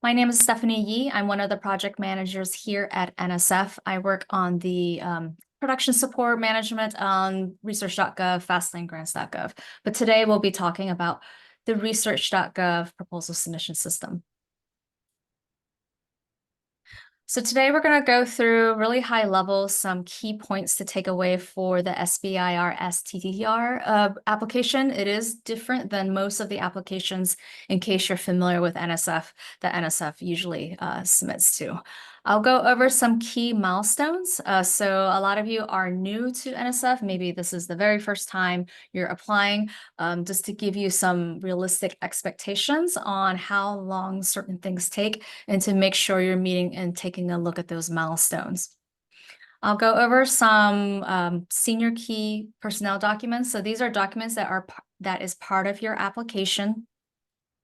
My name is Stephanie Yee. I'm one of the project managers here at NSF. I work on the production support management on Research.gov, fastlanegrants.gov. But today we'll be talking about the Research.gov proposal submission system. So today we're going to go through really high level some key points to take away for the SBIR STTR application. It is different than most of the applications in case you're familiar with NSF that NSF usually submits to. I'll go over some key milestones. So a lot of you are new to NSF. Maybe this is the very first time you're applying, just to give you some realistic expectations on how long certain things take and to make sure you're meeting and taking a look at those milestones. I'll go over some senior key personnel documents. So these are documents that is part of your application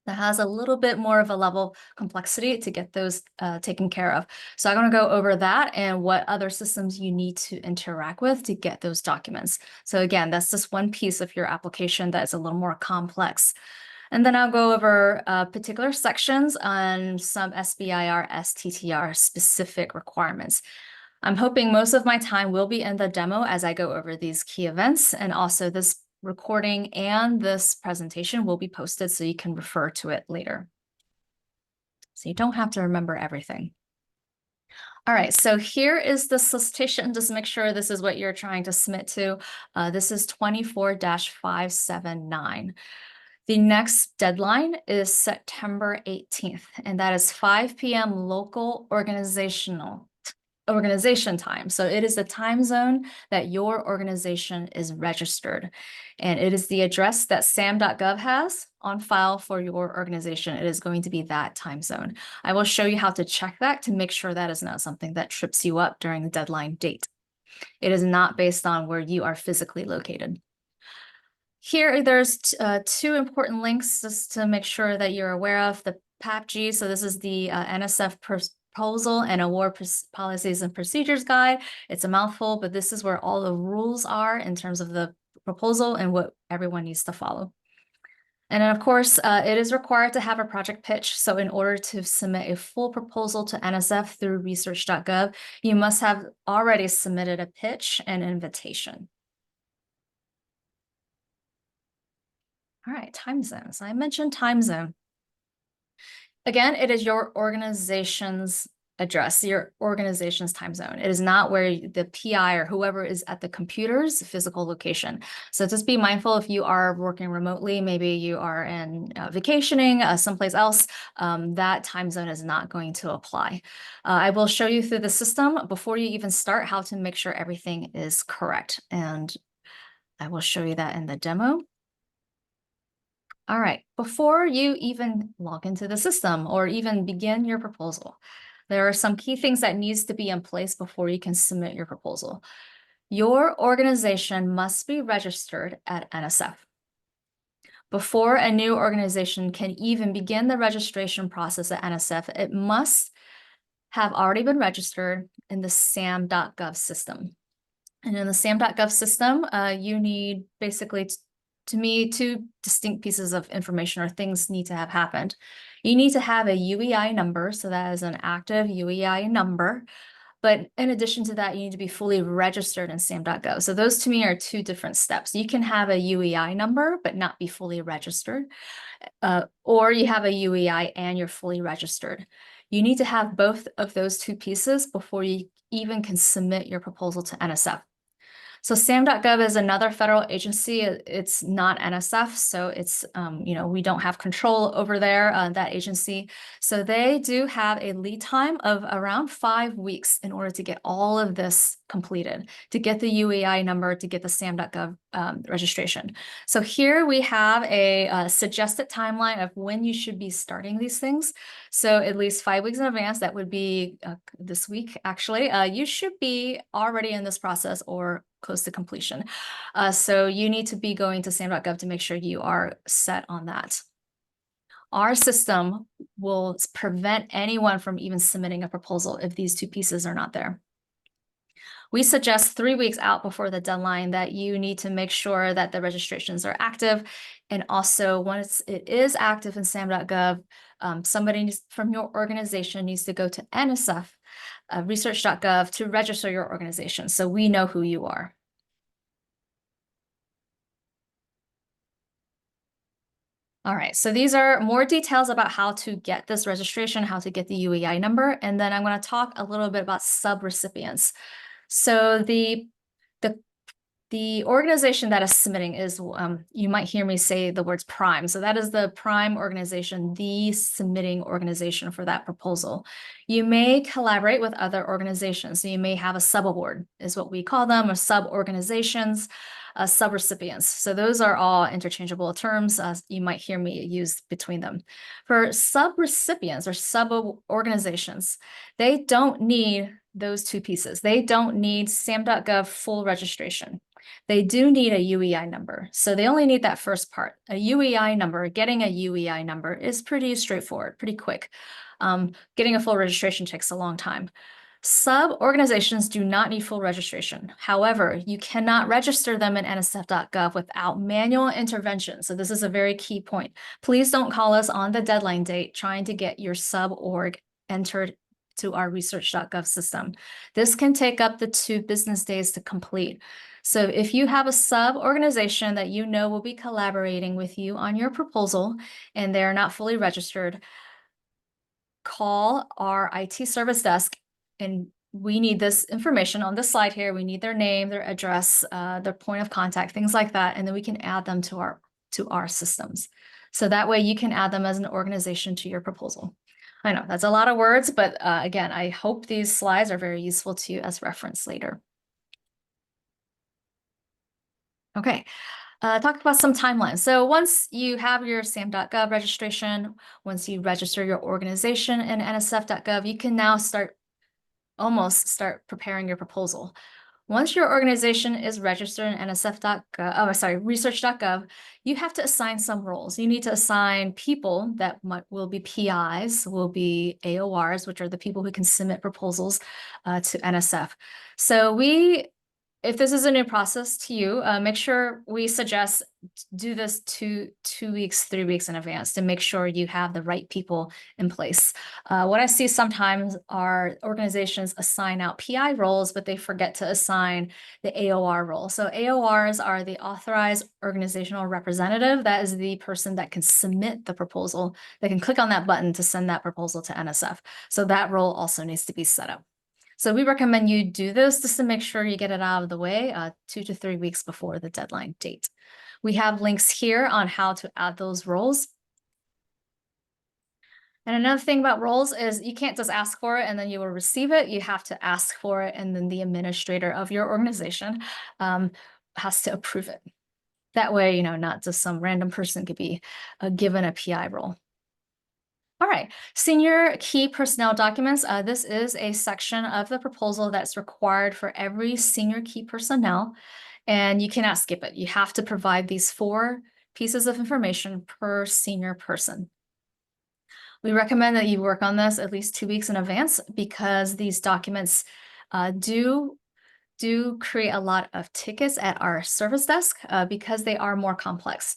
that has a little bit more of a level complexity to get those taken care of. So I'm going to go over that and what other systems you need to interact with to get those documents. So again, that's just one piece of your application that is a little more complex. And then I'll go over particular sections on some SBIR, STTR specific requirements. I'm hoping most of my time will be in the demo as I go over these key events, and also this recording and this presentation will be posted so you can refer to it later. So you don't have to remember everything. All right, so here is the solicitation. Just make sure this is what you're trying to submit to. This is 24-579. The next deadline is September 18th, and that is 5 p.m. local organization time. So it is the time zone that your organization is registered. And it is the address that sam.gov has on file for your organization. It is going to be that time zone. I will show you how to check that to make sure that is not something that trips you up during the deadline date. It is not based on where you are physically located. Here, there's two important links just to make sure that you're aware of. The PAPG, so this is the NSF Proposal and Award Policies and Procedures Guide. It's a mouthful, but this is where all the rules are in terms of the proposal and what everyone needs to follow. And then, of course, it is required to have a project pitch. So in order to submit a full proposal to NSF through Research.gov, you must have already submitted a pitch and invitation. All right, time zones. I mentioned time zone. Again, it is your organization's address, your organization's time zone. It is not where the PI or whoever is at the computer's physical location. So just be mindful if you are working remotely, maybe you are in vacationing someplace else, that time zone is not going to apply. I will show you through the system before you even start how to make sure everything is correct. And I will show you that in the demo. All right, before you even log into the system or even begin your proposal, there are some key things that needs to be in place before you can submit your proposal. Your organization must be registered at NSF. Before a new organization can even begin the registration process at NSF, it must have already been registered in the sam.gov system. And in the sam.gov system, you need basically, to me, two distinct pieces of information or things need to have happened. You need to have a UEI number, so that is an active UEI number. But in addition to that, you need to be fully registered in sam.gov. So those to me are two different steps. You can have a UEI number, but not be fully registered. Or you have a UEI and you're fully registered. You need to have both of those two pieces before you even can submit your proposal to NSF. So sam.gov is another federal agency. It's not NSF, so it's, we don't have control over there, that agency. So they do have a lead time of around 5 weeks in order to get all of this completed, to get the UEI number, to get the sam.gov registration. So here we have a suggested timeline of when you should be starting these things. So at least 5 weeks in advance, that would be this week, actually. You should be already in this process or close to completion. So you need to be going to sam.gov to make sure you are set on that. Our system will prevent anyone from even submitting a proposal if these two pieces are not there. We suggest 3 weeks out before the deadline that you need to make sure that the registrations are active. And also, once it is active in SAM.gov, somebody from your organization needs to go to NSF Research.gov to register your organization, so we know who you are. All right, so these are more details about how to get this registration, how to get the UEI number, and then I'm going to talk a little bit about subrecipients. So the organization that is submitting is, you might hear me say the words prime. So that is the prime organization, the submitting organization for that proposal. You may collaborate with other organizations. So you may have a sub-award, is what we call them, or sub-organizations, subrecipients. So those are all interchangeable terms. You might hear me use between them. For subrecipients or sub-organizations, they don't need those two pieces. They don't need SAM.gov full registration. They do need a UEI number. So they only need that first part. A UEI number, getting a UEI number is pretty straightforward, pretty quick. Getting a full registration takes a long time. Sub-organizations do not need full registration. However, you cannot register them in NSF.gov without manual intervention. So this is a very key point. Please don't call us on the deadline date trying to get your sub-org entered to our Research.gov system. This can take up to 2 business days to complete. So if you have a sub-organization that you know will be collaborating with you on your proposal and they're not fully registered, call our IT service desk, and we need this information on this slide here. We need their name, their address, their point of contact, things like that, and then we can add them to our systems. So that way you can add them as an organization to your proposal. I know that's a lot of words, but again, I hope these slides are very useful to you as reference later. Okay, talk about some timelines. So once you have your SAM.gov registration, once you register your organization in NSF.gov, you can now almost start preparing your proposal. Once your organization is registered in NSF.gov, Research.gov, you have to assign some roles. You need to assign people that will be PIs, will be AORs, which are the people who can submit proposals to NSF. So if this is a new process to you, make sure we suggest do this 2 weeks, 3 weeks in advance to make sure you have the right people in place. What I see sometimes are organizations assign out PI roles, but they forget to assign the AOR role. So AORs are the authorized organizational representative. That is the person that can submit the proposal. They can click on that button to send that proposal to NSF. So that role also needs to be set up. So we recommend you do this just to make sure you get it out of the way 2 to 3 weeks before the deadline date. We have links here on how to add those roles. And another thing about roles is you can't just ask for it and then you will receive it. You have to ask for it, and then the administrator of your organization has to approve it. That way, not just some random person could be given a PI role. All right, senior key personnel documents. This is a section of the proposal that's required for every senior key personnel, and you cannot skip it. You have to provide these 4 pieces of information per senior person. We recommend that you work on this at least 2 weeks in advance because these documents do create a lot of tickets at our service desk because they are more complex.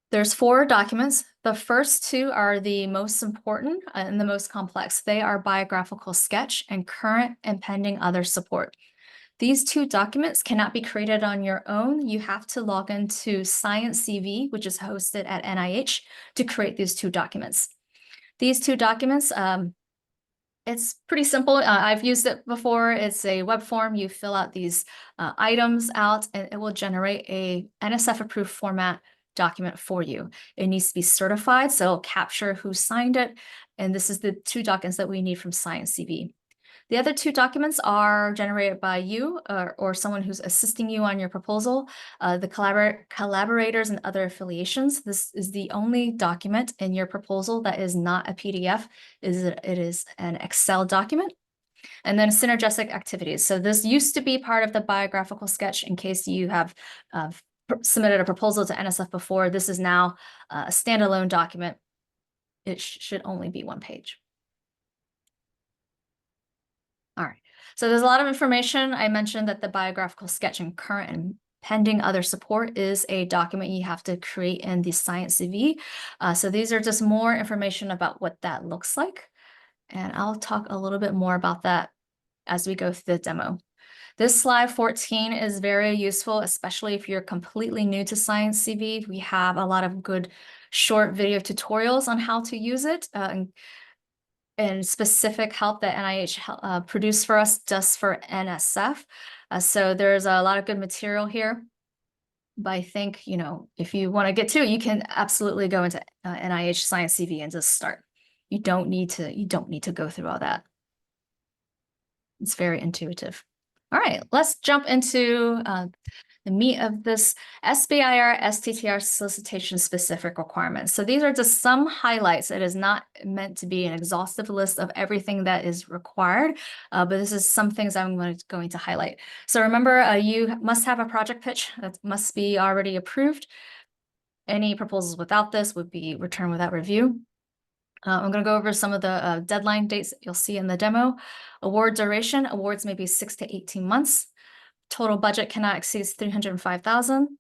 There's 4 documents. The first 2 are the most important and the most complex. They are biographical sketch and current and pending other support. These 2 documents cannot be created on your own. You have to log into Science CV, which is hosted at NIH, to create these 2 documents. These 2 documents, it's pretty simple. I've used it before. It's a web form. You fill out these items out, and it will generate a NSF-approved format document for you. It needs to be certified, so it'll capture who signed it. And this is the 2 documents that we need from Science CV. The other 2 documents are generated by you or someone who's assisting you on your proposal, the collaborators and other affiliations. This is the only document in your proposal that is not a PDF. It is an Excel document. And then synergistic activities. So this used to be part of the biographical sketch in case you have submitted a proposal to NSF before. This is now a standalone document. It should only be 1 page. All right, so there's a lot of information. I mentioned that the biographical sketch and current and pending other support is a document you have to create in the Science CV. So these are just more information about what that looks like. And I'll talk a little bit more about that as we go through the demo. This slide 14 is very useful, especially if you're completely new to Science CV. We have a lot of good short video tutorials on how to use it, and specific help that NIH produced for us just for NSF. So there's a lot of good material here. But I think, if you want to get to it, you can absolutely go into NIH Science CV and just start. You don't need to go through all that. It's very intuitive. All right, let's jump into the meat of this SBIR STTR solicitation specific requirements. So these are just some highlights. It is not meant to be an exhaustive list of everything that is required, but this is some things I'm going to highlight. So remember, you must have a project pitch that must be already approved. Any proposals without this would be returned without review. I'm going to go over some of the deadline dates you'll see in the demo. Award duration, awards may be 6 to 18 months. Total budget cannot exceed 305,000.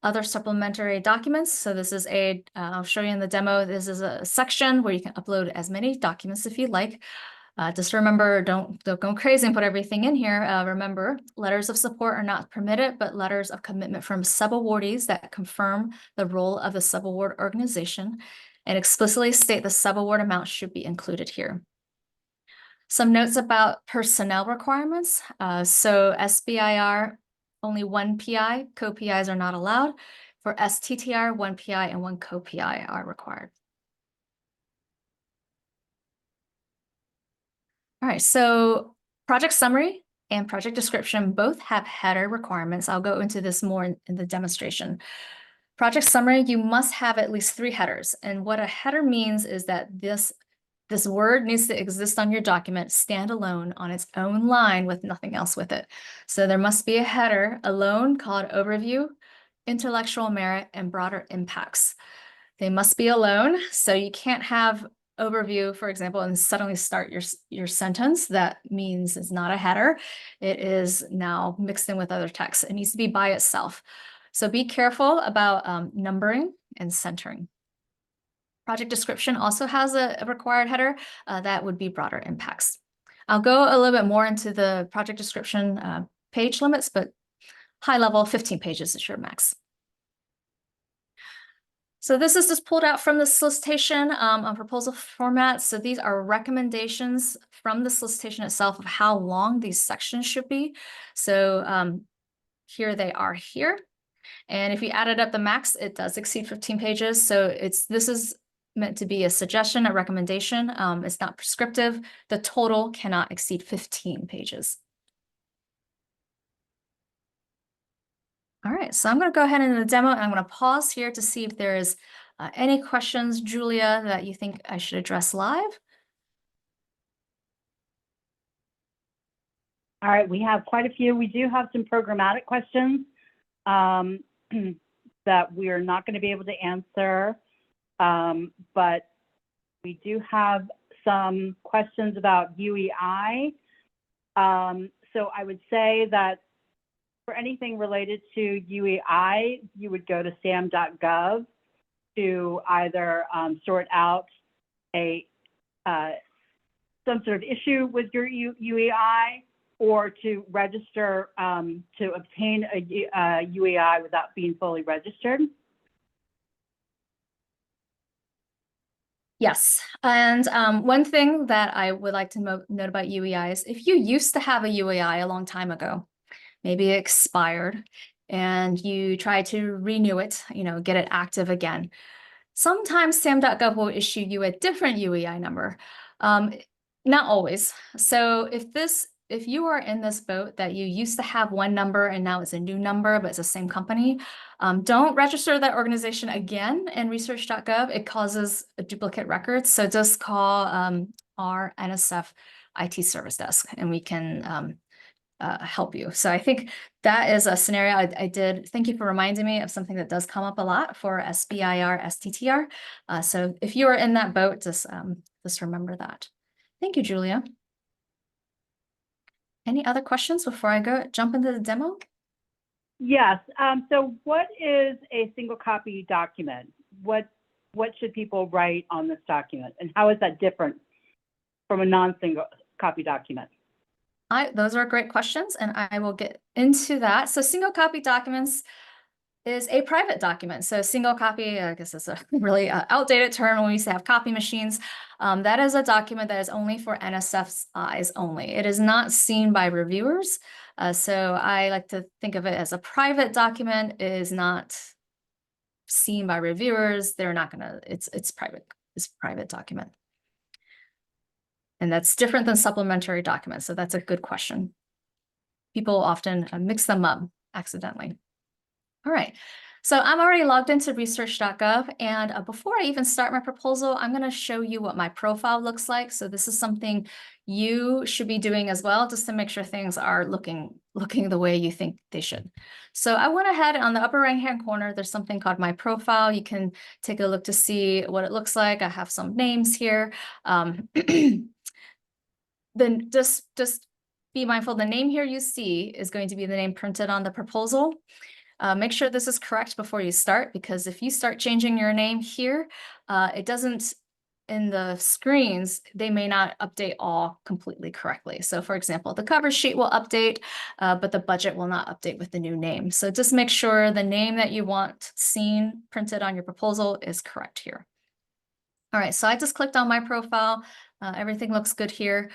Other supplementary documents. So this is I'll show you in the demo, this is a section where you can upload as many documents if you like. Just remember, don't go crazy and put everything in here. Remember, letters of support are not permitted, but letters of commitment from subawardees that confirm the role of the subaward organization and explicitly state the subaward amount should be included here. Some notes about personnel requirements. So SBIR, only one PI, co-PIs are not allowed. For STTR, one PI and one co-PI are required. All right, so project summary and project description both have header requirements. I'll go into this more in the demonstration. Project summary, you must have at least 3 headers. And what a header means is that this word needs to exist on your document standalone on its own line with nothing else with it. So there must be a header alone called overview, intellectual merit, and broader impacts. They must be alone. So you can't have overview, for example, and suddenly start your sentence. That means it's not a header. It is now mixed in with other text. It needs to be by itself. So be careful about numbering and centering. Project description also has a required header that would be broader impacts. I'll go a little bit more into the project description page limits, but high level 15 pages is your max. So this is just pulled out from the solicitation on proposal format. So these are recommendations from the solicitation itself of how long these sections should be. So here they are here. And if you added up the max, it does exceed 15 pages. So this is meant to be a suggestion, a recommendation. It's not prescriptive. The total cannot exceed 15 pages. All right, so I'm going to go ahead in the demo and I'm going to pause here to see if there is any questions, Julia, that you think I should address live. All right, we have quite a few. We do have some programmatic questions that we are not going to be able to answer, but we do have some questions about UEI. So I would say that for anything related to UEI, you would go to SAM.gov to either sort out some sort of issue with your UEI, or to register to obtain a UEI without being fully registered. Yes, and one thing that I would like to note about UEI is if you used to have a UEI a long time ago, maybe it expired, and you try to renew it, get it active again. Sometimes SAM.gov will issue you a different UEI number, not always. So if you are in this boat that you used to have one number and now it's a new number, but it's the same company, don't register that organization again in Research.gov. It causes a duplicate record. So just call our NSF IT service desk and we can help you. So I think that is a scenario I did. Thank you for reminding me of something that does come up a lot for SBIR, STTR. So if you are in that boat, just remember that. Thank you, Julia. Any other questions before I jump into the demo? Yes. So what is a single copy document? What should people write on this document? And how is that different from a non-single copy document? Those are great questions, and I will get into that. So single copy documents is a private document. So single copy, I guess it's a really outdated term when we used to have copy machines. That is a document that is only for NSF's eyes only. It is not seen by reviewers. So I like to think of it as a private document. It is not seen by reviewers. They're not gonna, it's private. It's a private document. And that's different than supplementary documents. So that's a good question. People often mix them up accidentally. All right, so I'm already logged into Research.gov, and before I even start my proposal, I'm going to show you what my profile looks like. So this is something you should be doing as well, just to make sure things are looking the way you think they should. So I went ahead on the upper right-hand corner, there's something called My Profile. You can take a look to see what it looks like. I have some names here. Then just be mindful, the name here you see is going to be the name printed on the proposal. Make sure this is correct before you start, because if you start changing your name here, it doesn't, in the screens, they may not update all completely correctly. So for example, the cover sheet will update, but the budget will not update with the new name. So just make sure the name that you want seen printed on your proposal is correct here. All right, so I just clicked on my profile. Everything looks good here.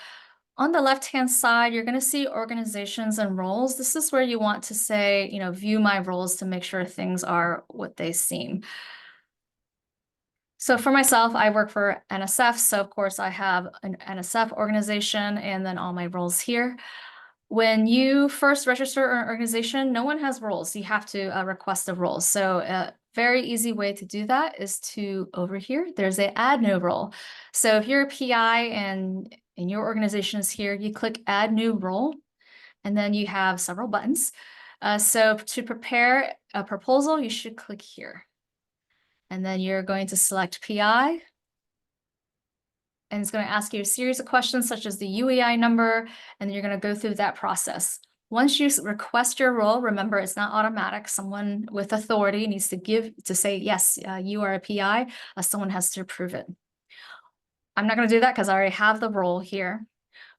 On the left-hand side, you're going to see organizations and roles. This is where you want to say, view my roles to make sure things are what they seem. So for myself, I work for NSF. So of course I have an NSF organization and then all my roles here. When you first register an organization, no one has roles. You have to request a role. So a very easy way to do that is to, over here, there's a add new role. So if you're a PI and your organization is here, you click add new role, and then you have several buttons. So to prepare a proposal, you should click here. And then you're going to select PI. And it's going to ask you a series of questions such as the UEI number, and then you're going to go through that process. Once you request your role, remember it's not automatic. Someone with authority needs to say, yes, you are a PI. Someone has to approve it. I'm not going to do that because I already have the role here.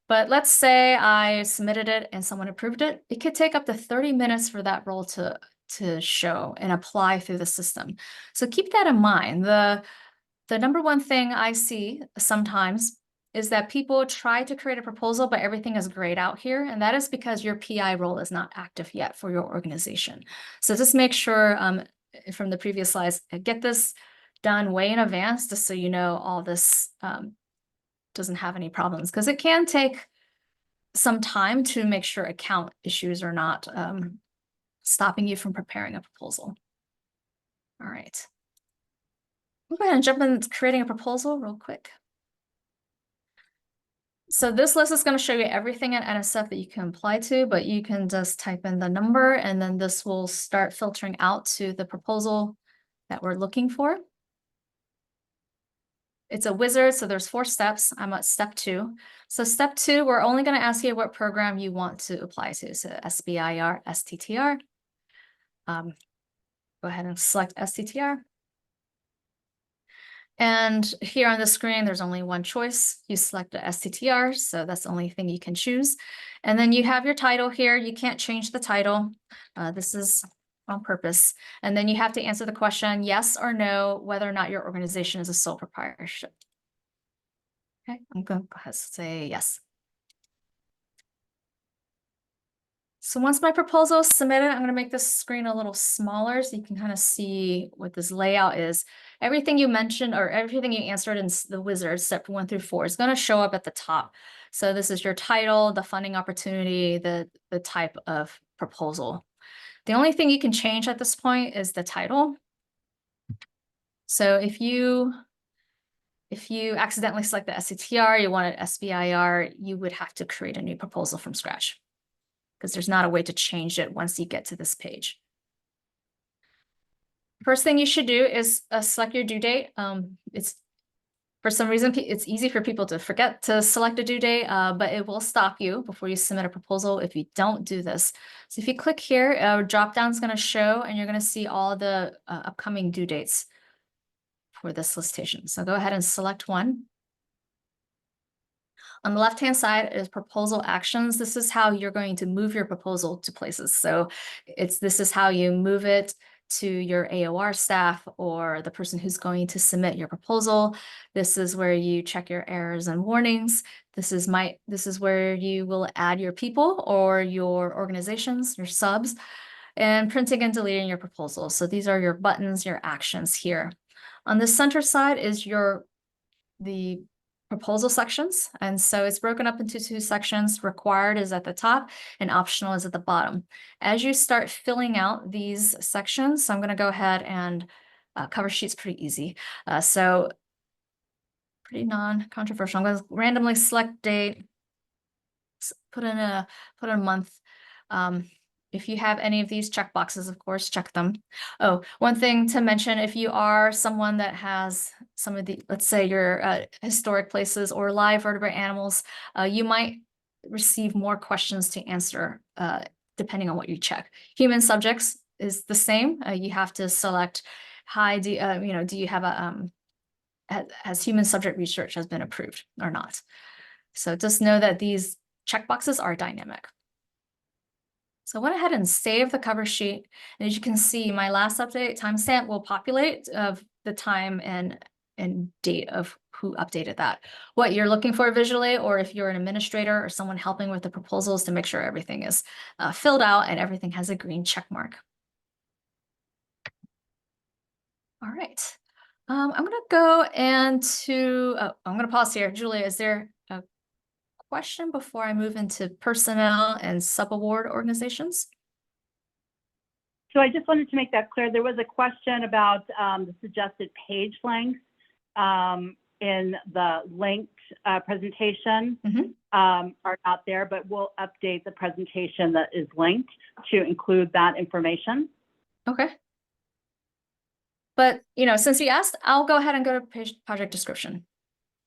But let's say I submitted it and someone approved it. It could take up to 30 minutes for that role to show and apply through the system. So keep that in mind. The number one thing I see sometimes is that people try to create a proposal, but everything is grayed out here. And that is because your PI role is not active yet for your organization. So just make sure from the previous slides, get this done way in advance, just so you know all this doesn't have any problems, because it can take some time to make sure account issues are not stopping you from preparing a proposal. All right. We'll go ahead and jump into creating a proposal real quick. So this list is going to show you everything in NSF that you can apply to, but you can just type in the number, and then this will start filtering out to the proposal that we're looking for. It's a wizard, so there's 4 steps. I'm at step 2. So step 2, we're only going to ask you what program you want to apply to. So SBIR, STTR. Go ahead and select STTR. And here on the screen, there's only one choice. You select the STTR, so that's the only thing you can choose. And then you have your title here. You can't change the title. This is on purpose. And then you have to answer the question, yes or no, whether or not your organization is a sole proprietorship. Okay, I'm going to go ahead and say yes. So once my proposal is submitted, I'm going to make this screen a little smaller so you can kind of see what this layout is. Everything you mentioned or everything you answered in the wizard, step 1 through 4, is going to show up at the top. So this is your title, the funding opportunity, the type of proposal. The only thing you can change at this point is the title. So if you accidentally select the STTR, you wanted SBIR, you would have to create a new proposal from scratch, because there's not a way to change it once you get to this page. First thing you should do is select your due date. It's For some reason, it's easy for people to forget to select a due date, but it will stop you before you submit a proposal if you don't do this. So if you click here, a drop down is going to show, and you're going to see all the upcoming due dates for this solicitation. So go ahead and select one. On the left-hand side is proposal actions. This is how you're going to move your proposal to places. So this is how you move it to your AOR staff or the person who's going to submit your proposal. This is where you check your errors and warnings. This is where you will add your people or your organizations, your subs, and printing and deleting your proposal. So these are your buttons, your actions here. On the center side is the proposal sections. And so it's broken up into two sections. Required is at the top and optional is at the bottom. As you start filling out these sections, so I'm going to go ahead and cover sheet's pretty easy. So pretty non-controversial. I'm going to randomly select date, put in a month. If you have any of these checkboxes, of course, check them. Oh, one thing to mention, if you are someone that has some of the, let's say your historic places or live vertebrate animals, you might receive more questions to answer depending on what you check. Human subjects is the same. You have to select, do you have has human subject research has been approved or not? So just know that these checkboxes are dynamic. So I went ahead and saved the cover sheet. And as you can see, my last update timestamp will populate of the time and date of who updated that. What you're looking for visually, or if you're an administrator or someone helping with the proposals, to make sure everything is filled out and everything has a green check mark. All right. I'm going to go into, I'm going to pause here. Julia, is there a question before I move into personnel and sub-award organizations? So I just wanted to make that clear. There was a question about the suggested page length in the linked presentation are not there, but we'll update the presentation that is linked to include that information. Okay. But, since you asked, I'll go ahead and go to project description.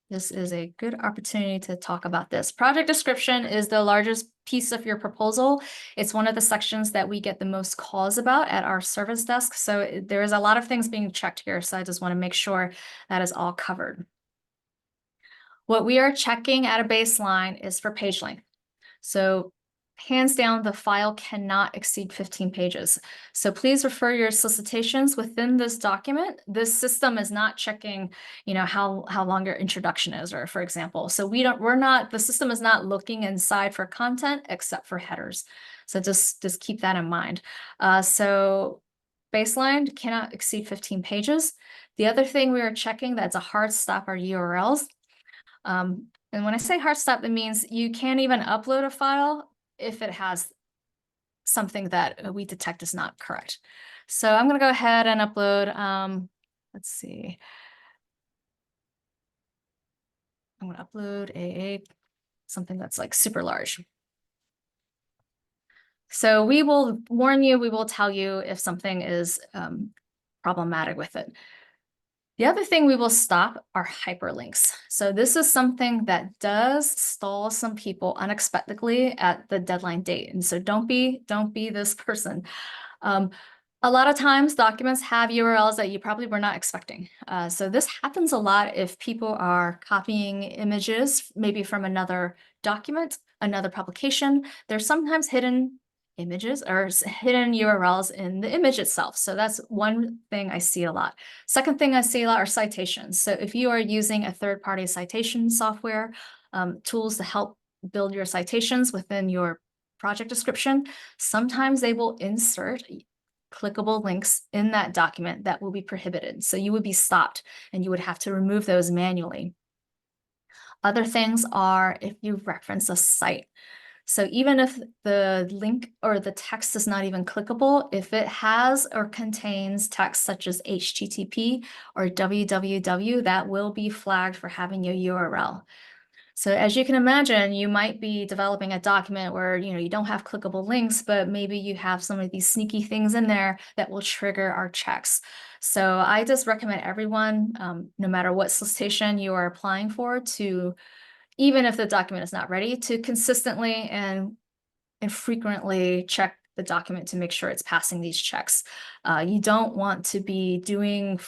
This is a good opportunity to talk about this. Project description is the largest piece of your proposal. It's one of the sections that we get the most calls about at our service desk. So there is a lot of things being checked here. So I just want to make sure that is all covered. What we are checking at a baseline is for page length. So hands down, the file cannot exceed 15 pages. So please refer your solicitations within this document. This system is not checking, how long your introduction is, or for example. So the system is not looking inside for content except for headers. So just keep that in mind. So baseline cannot exceed 15 pages. The other thing we are checking that's a hard stop are URLs. And when I say hard stop, that means you can't even upload a file if it has something that we detect is not correct. So I'm going to go ahead and upload, let's see. I'm going to upload something that's like super large. So we will warn you, we will tell you if something is problematic with it. The other thing we will stop are hyperlinks. So this is something that does stall some people unexpectedly at the deadline date. And so don't be this person. A lot of times documents have URLs that you probably were not expecting. So this happens a lot if people are copying images, maybe from another document, another publication. There's sometimes hidden images or hidden URLs in the image itself. So that's one thing I see a lot. Second thing I see a lot are citations. So if you are using a third-party citation software, tools to help build your citations within your project description, sometimes they will insert clickable links in that document that will be prohibited. So you would be stopped and you would have to remove those manually. Other things are if you reference a site. So even if the link or the text is not even clickable, if it has or contains text such as HTTP or www, that will be flagged for having a URL. So as you can imagine, you might be developing a document where, you don't have clickable links, but maybe you have some of these sneaky things in there that will trigger our checks. So I just recommend everyone, no matter what solicitation you are applying for, to, even if the document is not ready, to consistently and frequently check the document to make sure it's passing these checks. You don't want to be doing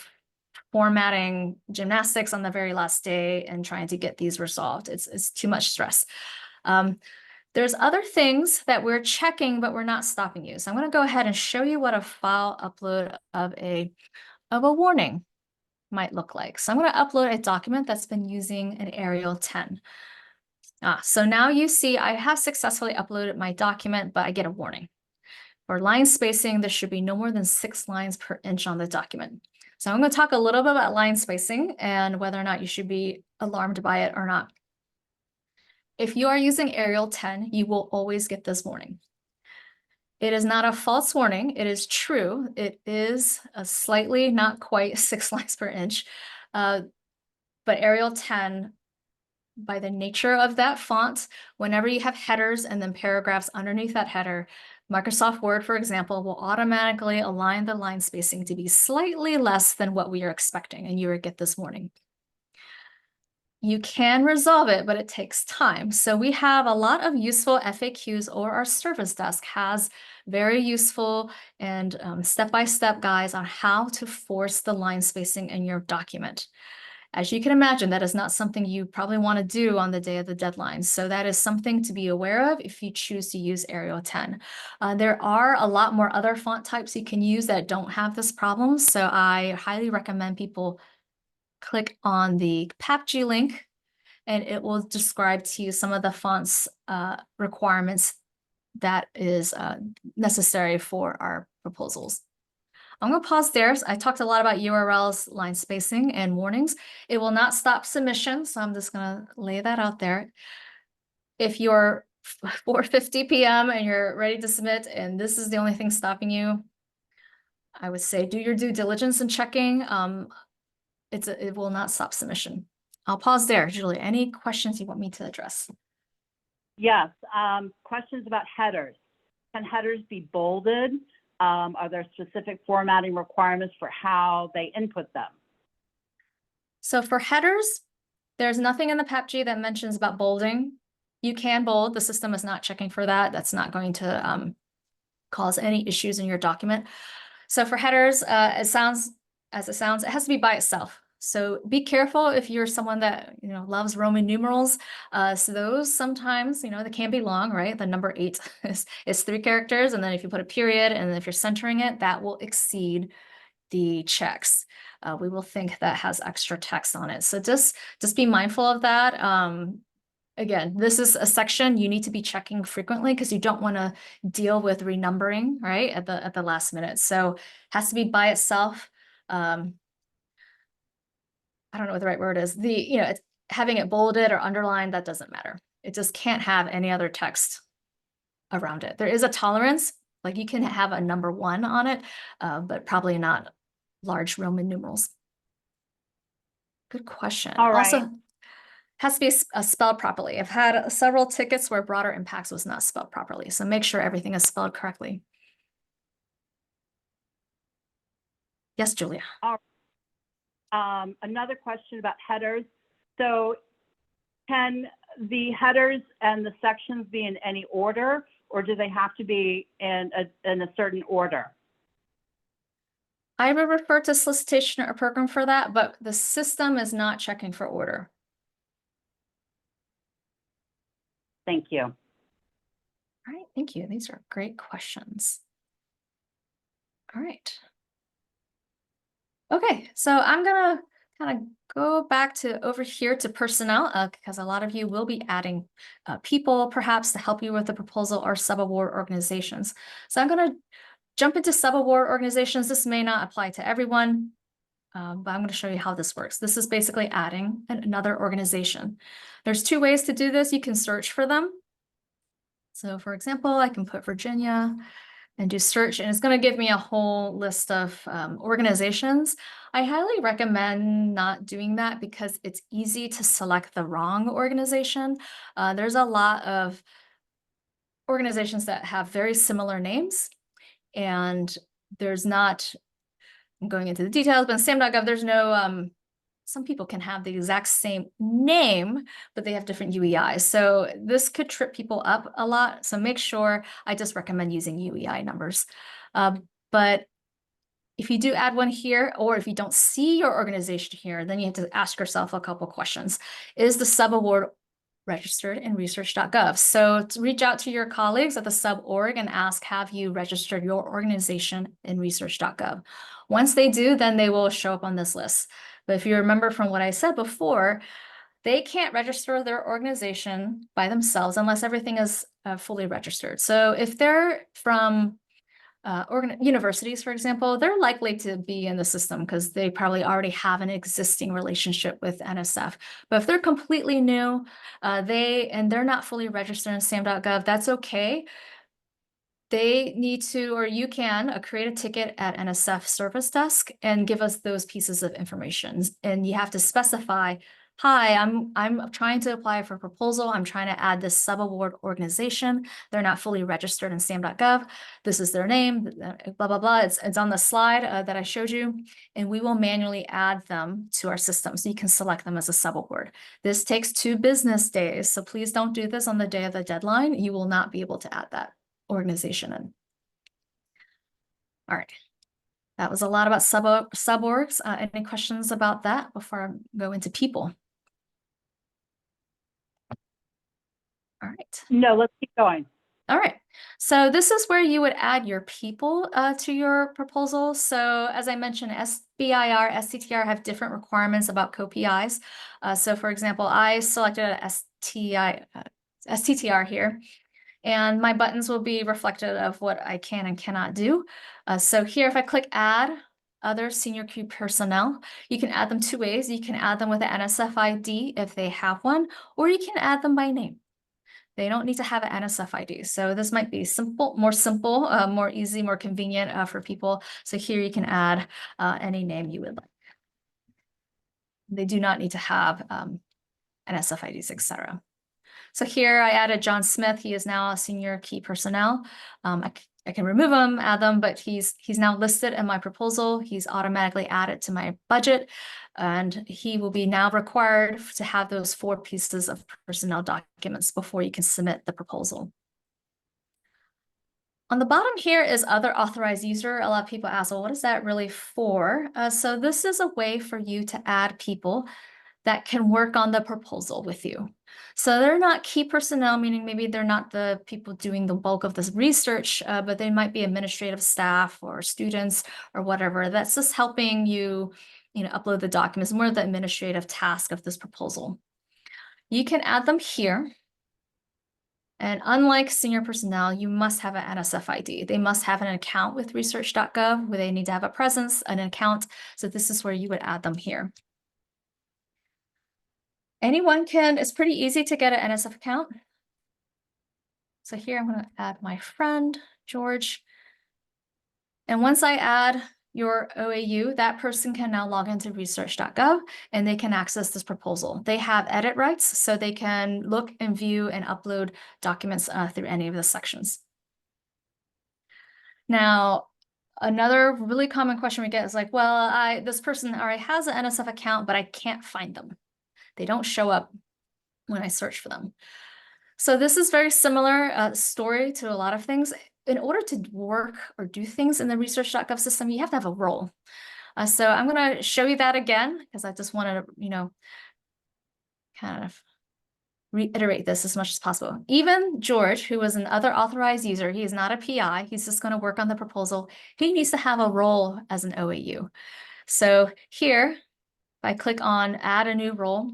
formatting gymnastics on the very last day and trying to get these resolved. It's too much stress. There's other things that we're checking, but we're not stopping you. So I'm going to go ahead and show you what a file upload of a warning might look like. So I'm going to upload a document that's been using an Arial 10. So now you see I have successfully uploaded my document, but I get a warning. For line spacing, there should be no more than 6 lines per inch on the document. So I'm going to talk a little bit about line spacing and whether or not you should be alarmed by it or not. If you are using Arial 10, you will always get this warning. It is not a false warning. It is true. It is a slightly, not quite 6 lines per inch. But Arial 10, by the nature of that font, whenever you have headers and then paragraphs underneath that header, Microsoft Word, for example, will automatically align the line spacing to be slightly less than what we are expecting, and you will get this warning. You can resolve it, but it takes time. So we have a lot of useful FAQs, or our service desk has very useful and step-by-step guides on how to force the line spacing in your document. As you can imagine, that is not something you probably want to do on the day of the deadline. So that is something to be aware of if you choose to use Arial 10. There are a lot more other font types you can use that don't have this problem. So I highly recommend people click on the PAPG link, and it will describe to you some of the fonts requirements that is necessary for our proposals. I'm going to pause there. I talked a lot about URLs, line spacing, and warnings. It will not stop submission, so I'm just going to lay that out there. If you're 4:50 p.m. and you're ready to submit, and this is the only thing stopping you, I would say do your due diligence in checking. It will not stop submission. I'll pause there. Julie, any questions you want me to address? Yes, questions about headers. Can headers be bolded? Are there specific formatting requirements for how they input them? So for headers, there's nothing in the PAPG that mentions about bolding. You can bold. The system is not checking for that. That's not going to cause any issues in your document. So for headers, it sounds as it sounds. It has to be by itself. So be careful if you're someone that loves Roman numerals. So those sometimes they can be long, right? The number 8 is 3 characters, and then if you put a period, and if you're centering it, that will exceed the checks. We will think that has extra text on it. So just be mindful of that. Again, this is a section you need to be checking frequently because you don't want to deal with renumbering, right, at the last minute. So it has to be by itself. I don't know what the right word is. It's having it bolded or underlined, that doesn't matter. It just can't have any other text around it. There is a tolerance, like you can have a number 1 on it, but probably not large Roman numerals. Good question. All right. Also, has to be spelled properly. I've had several tickets where broader impacts was not spelled properly. So make sure everything is spelled correctly. Yes, Julia. Another question about headers. So can the headers and the sections be in any order, or do they have to be in a certain order? I would refer to solicitation or program for that, but the system is not checking for order. Thank you. All right, thank you. These are great questions. All right. Okay, so I'm gonna kind of go back to over here to personnel because a lot of you will be adding people perhaps to help you with the proposal or sub-award organizations. So I'm gonna jump into sub-award organizations. This may not apply to everyone, but I'm going to show you how this works. This is basically adding another organization. There's 2 ways to do this. You can search for them. So for example, I can put Virginia, and do search, and it's going to give me a whole list of organizations. I highly recommend not doing that because it's easy to select the wrong organization. There's a lot of organizations that have very similar names, and there's not, I'm going into the details, but in SAM.gov, there's no, some people can have the exact same name, but they have different UEIs. So this could trip people up a lot. So make sure, I just recommend using UEI numbers. But if you do add one here, or if you don't see your organization here, then you have to ask yourself a couple questions. Is the sub-award registered in Research.gov? So to reach out to your colleagues at the sub-org and ask, have you registered your organization in Research.gov? Once they do, then they will show up on this list. But if you remember from what I said before, they can't register their organization by themselves unless everything is fully registered. So if they're from universities, for example, they're likely to be in the system because they probably already have an existing relationship with NSF. But if they're completely new, they're not fully registered in SAM.gov, that's okay. They need to, or you can create a ticket at NSF service desk and give us those pieces of information. And you have to specify, hi, I'm trying to apply for a proposal. I'm trying to add this sub-award organization. They're not fully registered in SAM.gov. This is their name, blah, blah, blah. It's on the slide that I showed you, and we will manually add them to our system. So you can select them as a sub-award. This takes 2 business days. So please don't do this on the day of the deadline. You will not be able to add that organization in. All right. That was a lot about sub-orgs. Any questions about that before I go into people? All right. No, let's keep going. All right. So this is where you would add your people to your proposal. So as I mentioned, SBIR, STTR have different requirements about co-PIs. So for example, I selected a STTR here, and my buttons will be reflective of what I can and cannot do. So here, if I click add other senior key personnel, you can add them 2 ways. You can add them with an NSF ID if they have one, or you can add them by name. They don't need to have an NSF ID. So this might be simple, more easy, more convenient for people. So here you can add any name you would like. They do not need to have NSF IDs, etc. So here I added John Smith. He is now a senior key personnel. I can remove him, add them, but he's now listed in my proposal. He's automatically added to my budget, and he will be now required to have those 4 pieces of personnel documents before you can submit the proposal. On the bottom here is other authorized user. A lot of people ask, well, what is that really for? So this is a way for you to add people that can work on the proposal with you. So they're not key personnel, meaning maybe they're not the people doing the bulk of this research, but they might be administrative staff or students or whatever. That's just helping you, upload the documents, more of the administrative task of this proposal. You can add them here. And unlike senior personnel, you must have an NSF ID. They must have an account with Research.gov, where they need to have a presence, an account. So this is where you would add them here. Anyone can, it's pretty easy to get an NSF account. So here I'm going to add my friend, George. And once I add your OAU, that person can now log into Research.gov and they can access this proposal. They have edit rights, so they can look and view and upload documents through any of the sections. Now, another really common question we get is like, well, this person already has an NSF account, but I can't find them. They don't show up when I search for them. So this is very similar story to a lot of things. In order to work or do things in the Research.gov system, you have to have a role. So I'm going to show you that again, because I just wanted to, kind of reiterate this as much as possible. Even George, who was another authorized user, he is not a PI. He's just going to work on the proposal. He needs to have a role as an OAU. So here, if I click on add a new role,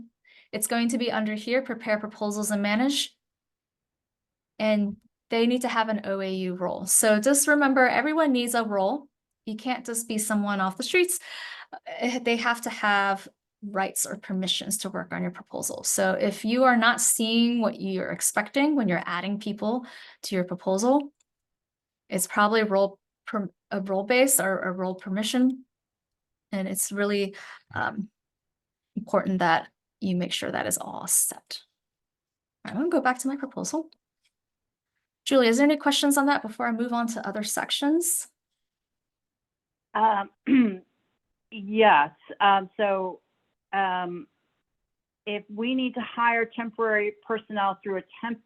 it's going to be under here, prepare proposals and manage. And they need to have an OAU role. So just remember, everyone needs a role. You can't just be someone off the streets. They have to have rights or permissions to work on your proposal. So if you are not seeing what you're expecting when you're adding people to your proposal, It's probably a role base or a role permission. And it's really important that you make sure that is all set. I'm gonna go back to my proposal. Julie, is there any questions on that before I move on to other sections? Yes. If we need to hire temporary personnel through a temp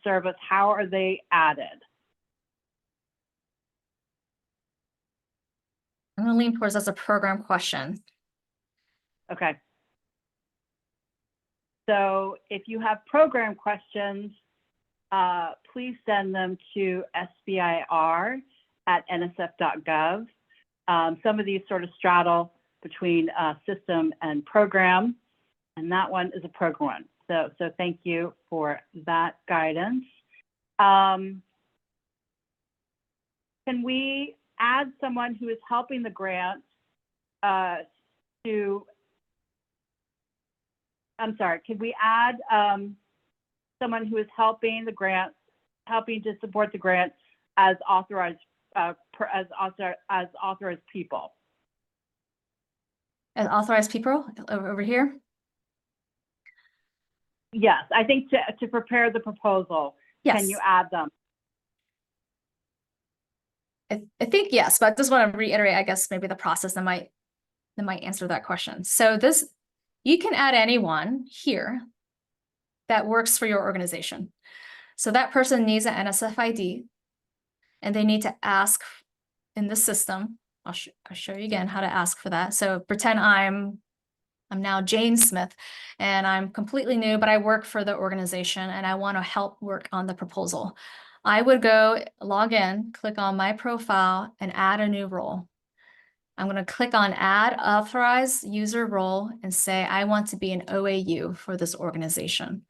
service, how are they added? I'm gonna lean towards that's a program question. Okay. So if you have program questions, please send them to SBIR at NSF.gov. Some of these sort of straddle between system and program, and that one is a program one. So thank you for that guidance. Can we add someone who is helping the grant can we add someone who is helping the grant, helping to support the grant as authorized people? As authorized people over here? Yes, I think to prepare the proposal, Yes. Can you add them? I think yes, but I just want to reiterate, I guess, maybe the process that might answer that question. So you can add anyone here that works for your organization. So that person needs an NSF ID, and they need to ask in the system. I'll show you again how to ask for that. So pretend I'm now Jane Smith, and I'm completely new, but I work for the organization and I want to help work on the proposal. I would go log in, click on my profile, and add a new role. I'm going to click on add authorized user role and say I want to be an OAU for this organization.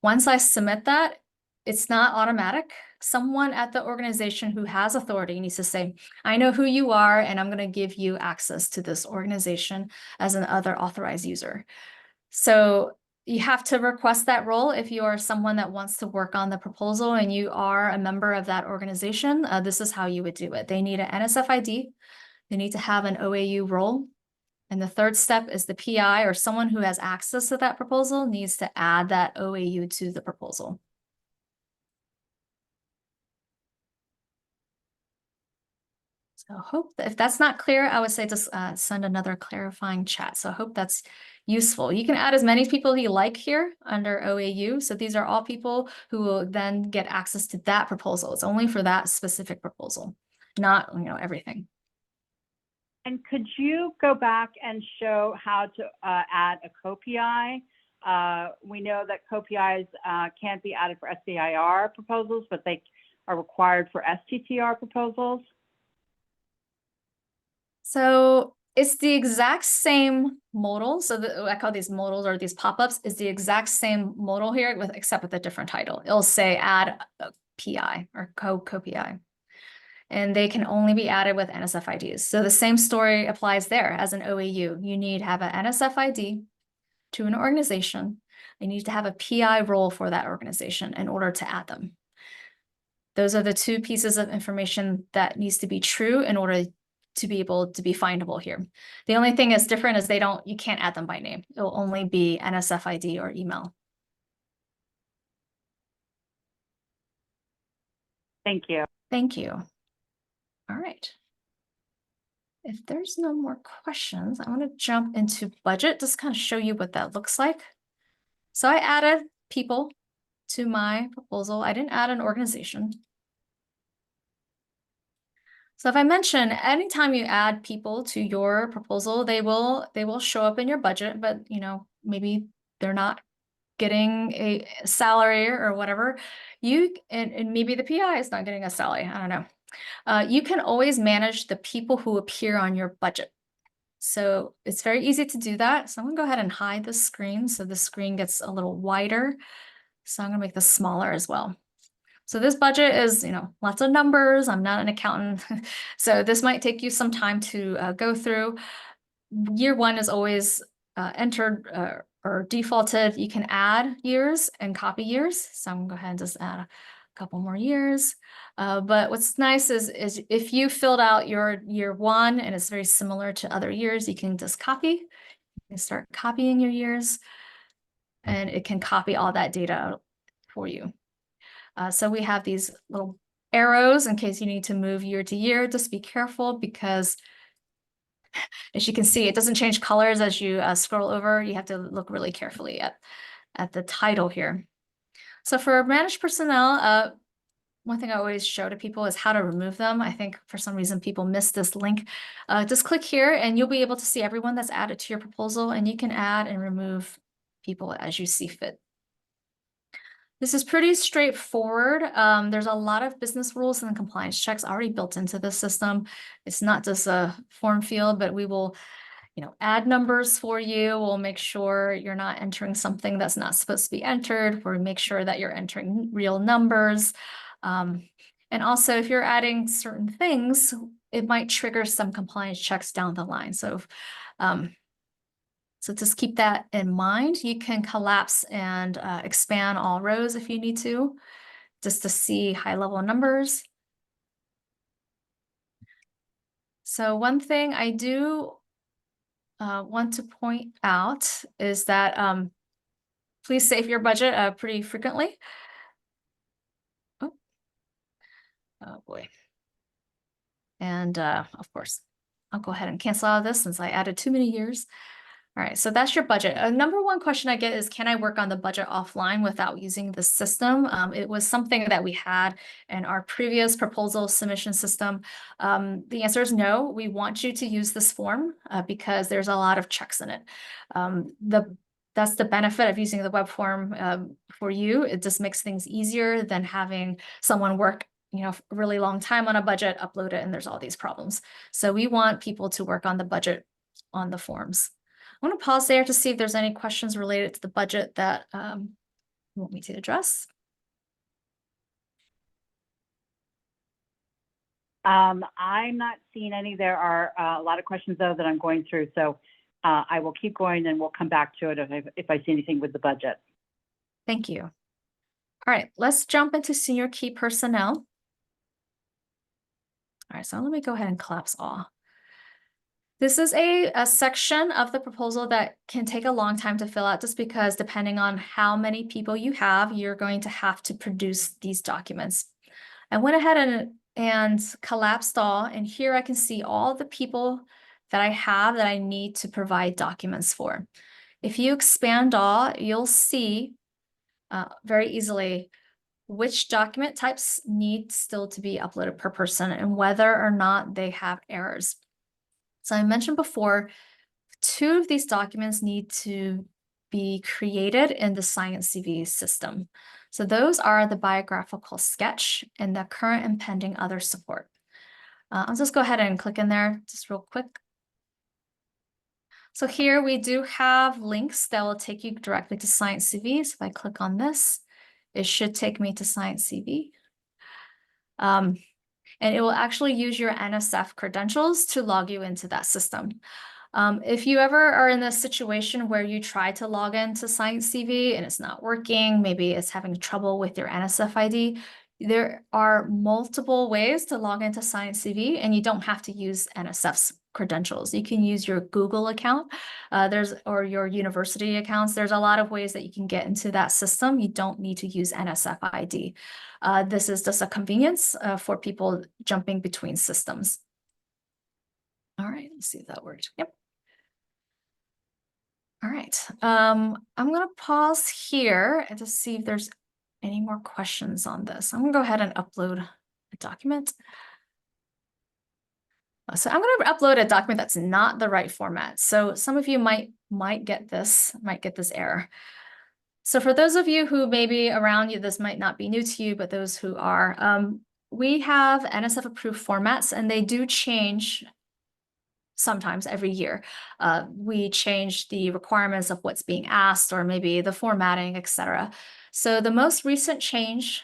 Once I submit that, it's not automatic. Someone at the organization who has authority needs to say, I know who you are, and I'm going to give you access to this organization as an other authorized user. So you have to request that role if you are someone that wants to work on the proposal and you are a member of that organization. This is how you would do it. They need an NSF ID. They need to have an OAU role. And the third step is the PI or someone who has access to that proposal needs to add that OAU to the proposal. So I hope that if that's not clear, I would say just send another clarifying chat. So I hope that's useful. You can add as many people you like here under OAU. So these are all people who will then get access to that proposal. It's only for that specific proposal, not everything. And could you go back and show how to add a co-PI? We know that co-PIs can't be added for SBIR proposals, but they are required for STTR proposals. So it's the exact same modal. So I call these modals or these pop-ups is the exact same modal here, except with a different title. It'll say add a PI or co-PI. And they can only be added with NSF IDs. So the same story applies there as an OAU. You need to have an NSF ID to an organization. You need to have a PI role for that organization in order to add them. Those are the two pieces of information that needs to be true in order to be able to be findable here. The only thing that's different is you can't add them by name. It will only be NSF ID or email. Thank you. Thank you. All right. If there's no more questions, I want to jump into budget, just kind of show you what that looks like. So I added people to my proposal. I didn't add an organization. So if I mention, anytime you add people to your proposal, they will show up in your budget, but maybe they're not getting a salary or whatever. And maybe the PI is not getting a salary. I don't know. You can always manage the people who appear on your budget. So it's very easy to do that. So I'm gonna go ahead and hide the screen so the screen gets a little wider. So I'm gonna make this smaller as well. So this budget is, lots of numbers. I'm not an accountant. So this might take you some time to go through. Year one is always entered or defaulted. You can add years and copy years. So I'm gonna go ahead and just add couple more years. But what's nice is if you filled out your year one and it's very similar to other years, you can just copy. You can start copying your years, and it can copy all that data for you. So we have these little arrows in case you need to move year to year. Just be careful because, as you can see, it doesn't change colors as you scroll over. You have to look really carefully at the title here. So for managed personnel, one thing I always show to people is how to remove them. I think for some reason people miss this link. Just click here and you'll be able to see everyone that's added to your proposal, and you can add and remove people as you see fit. This is pretty straightforward. There's a lot of business rules and compliance checks already built into the system. It's not just a form field, but we will, add numbers for you. We'll make sure you're not entering something that's not supposed to be entered. We'll make sure that you're entering real numbers. And also, if you're adding certain things, it might trigger some compliance checks down the line. So just keep that in mind. You can collapse and expand all rows if you need to, just to see high-level numbers. So one thing I do want to point out is that please save your budget pretty frequently. Oh boy. And of course, I'll go ahead and cancel out of this since I added too many years. All right, so that's your budget. Number one question I get is, can I work on the budget offline without using the system? It was something that we had in our previous proposal submission system. The answer is no. We want you to use this form because there's a lot of checks in it. That's the benefit of using the web form for you. It just makes things easier than having someone work a really long time on a budget, upload it, and there's all these problems. So we want people to work on the budget on the forms. I want to pause there to see if there's any questions related to the budget that you want me to address. I'm not seeing any. There are a lot of questions, though, that I'm going through. So I will keep going and we'll come back to it if I see anything with the budget. Thank you. All right, let's jump into senior key personnel. All right, so let me go ahead and collapse all. This is a section of the proposal that can take a long time to fill out just because depending on how many people you have, you're going to have to produce these documents. I went ahead and collapsed all, and here I can see all the people that I have that I need to provide documents for. If you expand all, you'll see very easily which document types need still to be uploaded per person and whether or not they have errors. So I mentioned before, 2 of these documents need to be created in the Science CV system. So those are the biographical sketch and the current and pending other support. I'll just go ahead and click in there just real quick. So here we do have links that will take you directly to Science CV. So if I click on this, it should take me to Science CV. And it will actually use your NSF credentials to log you into that system. If you ever are in a situation where you try to log into Science CV and it's not working, maybe it's having trouble with your NSF ID, there are multiple ways to log into Science CV, and you don't have to use NSF's credentials. You can use your Google account, or your university accounts. There's a lot of ways that you can get into that system. You don't need to use NSF ID. This is just a convenience for people jumping between systems. All right, let's see if that worked. Yep. All right, I'm gonna pause here and just see if there's any more questions on this. I'm gonna go ahead and upload a document. So I'm gonna upload a document that's not the right format. So some of you might get this error. So for those of you who may be around you, this might not be new to you, but those who are, we have NSF approved formats, and they do change sometimes every year. We change the requirements of what's being asked, or maybe the formatting, etc. So the most recent change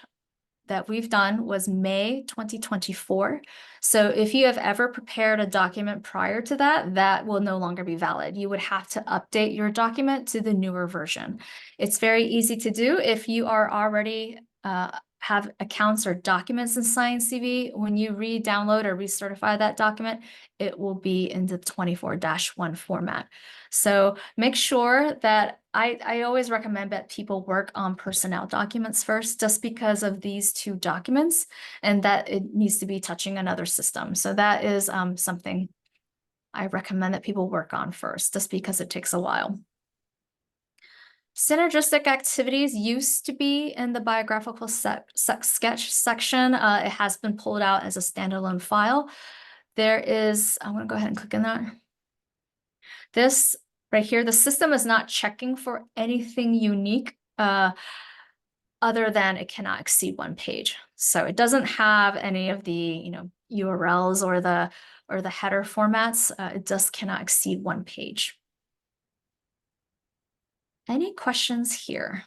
that we've done was May 2024. So if you have ever prepared a document prior to that, that will no longer be valid. You would have to update your document to the newer version. It's very easy to do if you are already have accounts or documents in ScienceDB, when you re-download or recertify that document, it will be in the 24-1 format. So make sure that I always recommend that people work on personnel documents first, just because of these two documents, and that it needs to be touching another system. So that is something I recommend that people work on first, just because it takes a while. Synergistic activities used to be in the biographical sketch section. It has been pulled out as a standalone file. There is, I'm going to go ahead and click in that. This right here, the system is not checking for anything unique other than it cannot exceed 1 page. So it doesn't have any of the URLs or the header formats. It just cannot exceed 1 page. Any questions here?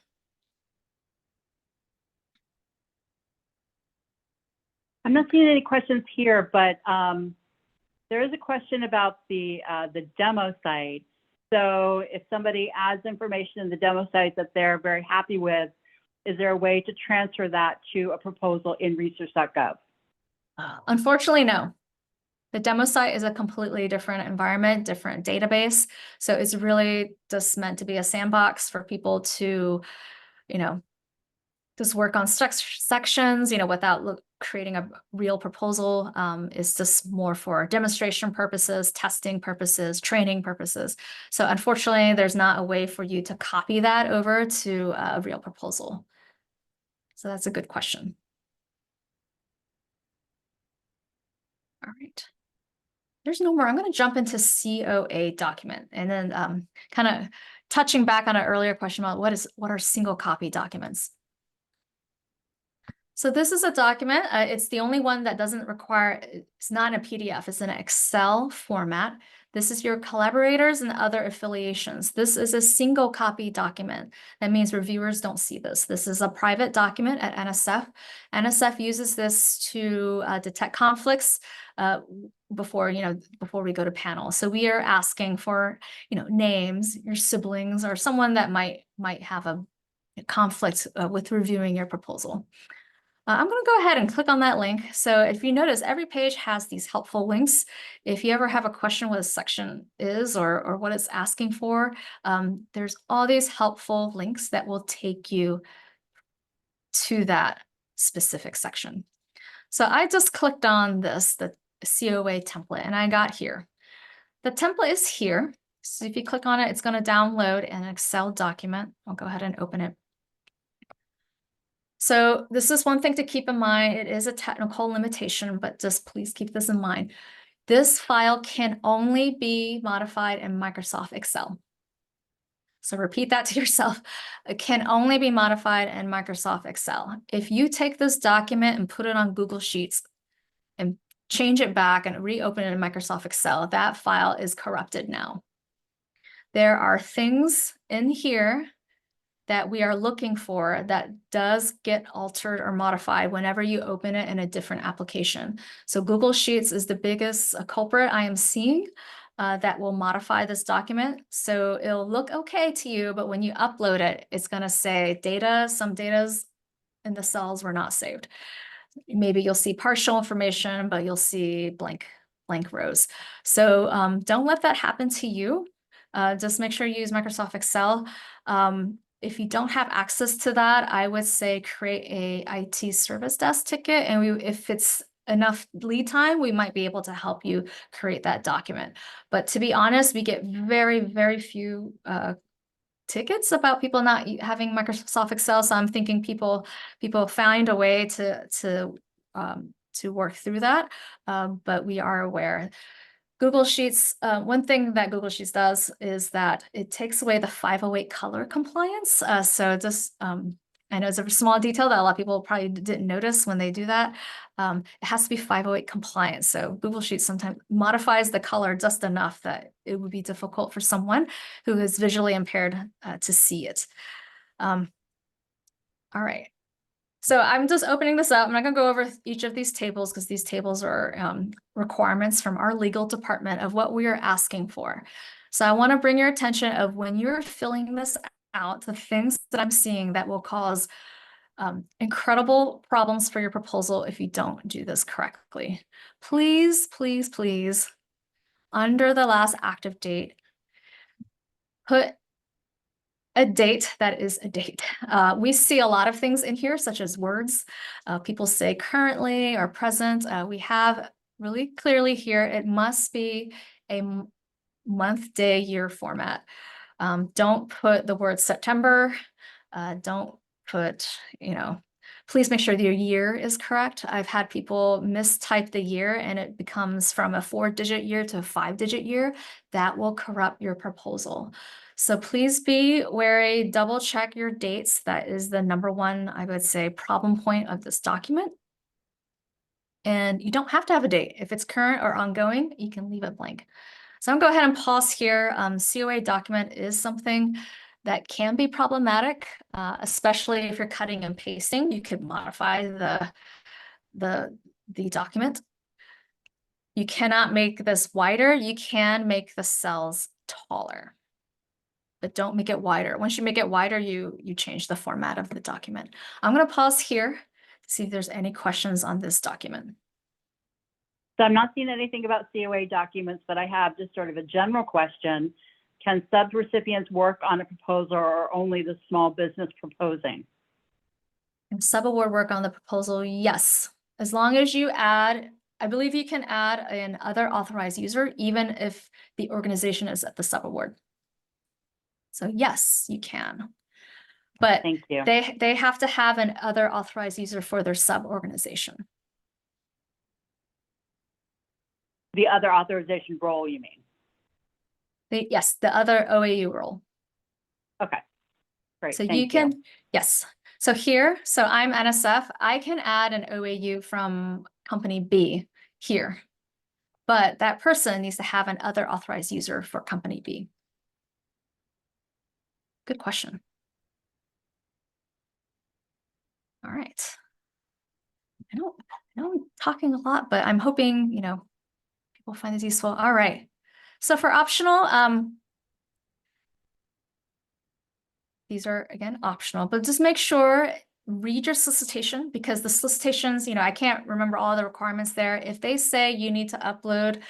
I'm not seeing any questions here, but there is a question about the demo site. So if somebody adds information in the demo site that they're very happy with, is there a way to transfer that to a proposal in Research.gov? Unfortunately, no. The demo site is a completely different environment, different database. So it's really just meant to be a sandbox for people to, just work on sections, without creating a real proposal. It's just more for demonstration purposes, testing purposes, training purposes. So unfortunately, there's not a way for you to copy that over to a real proposal. So that's a good question. All right. There's no more. I'm going to jump into COA document, and then kind of touching back on an earlier question about what are single copy documents. So this is a document. It's the only one that doesn't require, it's not in a PDF, it's in an Excel format. This is your collaborators and other affiliations. This is a single copy document. That means reviewers don't see this. This is a private document at NSF. NSF uses this to detect conflicts before we go to panel. So we are asking for, names, your siblings, or someone that might have a conflict with reviewing your proposal. I'm going to go ahead and click on that link. So if you notice, every page has these helpful links. If you ever have a question what a section is or what it's asking for, there's all these helpful links that will take you to that specific section. So I just clicked on this, the COA template, and I got here. The template is here. So if you click on it, it's going to download an Excel document. I'll go ahead and open it. So this is one thing to keep in mind. It is a technical limitation, but just please keep this in mind. This file can only be modified in Microsoft Excel. So repeat that to yourself. It can only be modified in Microsoft Excel. If you take this document and put it on Google Sheets and change it back and reopen it in Microsoft Excel, that file is corrupted now. There are things in here that we are looking for that does get altered or modified whenever you open it in a different application. So Google Sheets is the biggest culprit I am seeing that will modify this document. So it'll look okay to you, but when you upload it, it's going to say some data's in the cells were not saved. Maybe you'll see partial information, but you'll see blank rows. So don't let that happen to you. Just make sure you use Microsoft Excel. If you don't have access to that, I would say create a IT service desk ticket. And if it's enough lead time, we might be able to help you create that document. But to be honest, we get very, very few tickets about people not having Microsoft Excel. So I'm thinking people find a way to work through that. But we are aware. Google Sheets, one thing that Google Sheets does is that it takes away the 508 color compliance. So just, I know it's a small detail that a lot of people probably didn't notice when they do that. It has to be 508 compliant. So Google Sheets sometimes modifies the color just enough that it would be difficult for someone who is visually impaired to see it. All right. So I'm just opening this up. I'm not going to go over each of these tables because these tables are requirements from our legal department of what we are asking for. So I want to bring your attention of when you're filling this out, the things that I'm seeing that will cause Incredible problems for your proposal if you don't do this correctly. Please, please, please, under the last active date, put a date that is a date. We see a lot of things in here, such as words. People say currently or present. We have really clearly here, it must be a month, day, year format. Don't put the word September. Don't put, please make sure that your year is correct. I've had people mistype the year and it becomes from a 4-digit year to a 5-digit year. That will corrupt your proposal. So please be wary, double check your dates. That is the number one, I would say, problem point of this document. And you don't have to have a date. If it's current or ongoing, you can leave it blank. So I'm gonna go ahead and pause here. COA document is something that can be problematic, especially if you're cutting and pasting. You could modify the document. You cannot make this wider. You can make the cells taller, but don't make it wider. Once you make it wider, you change the format of the document. I'm gonna pause here to see if there's any questions on this document. So I'm not seeing anything about COA documents, but I have just sort of a general question. Can sub-recipients work on a proposal or only the small business proposing? And sub-award work on the proposal, yes. As long as you add, I believe you can add an other authorized user, even if the organization is at the sub-award. So yes, you can. But Thank you. they have to have an other authorized user for their sub-organization. The other authorization role, you mean? Yes, the other OAU role. Okay, great. So Thank you can, yes. So here, so I'm NSF, I can add an OAU from company B here, but that person needs to have an other authorized user for company B. Good question. All right. I know I'm talking a lot, but I'm hoping, people find this useful. All right. So for optional, these are, again, optional, but just make sure, read your solicitation, because the solicitations, I can't remember all the requirements there. If they say you need to upload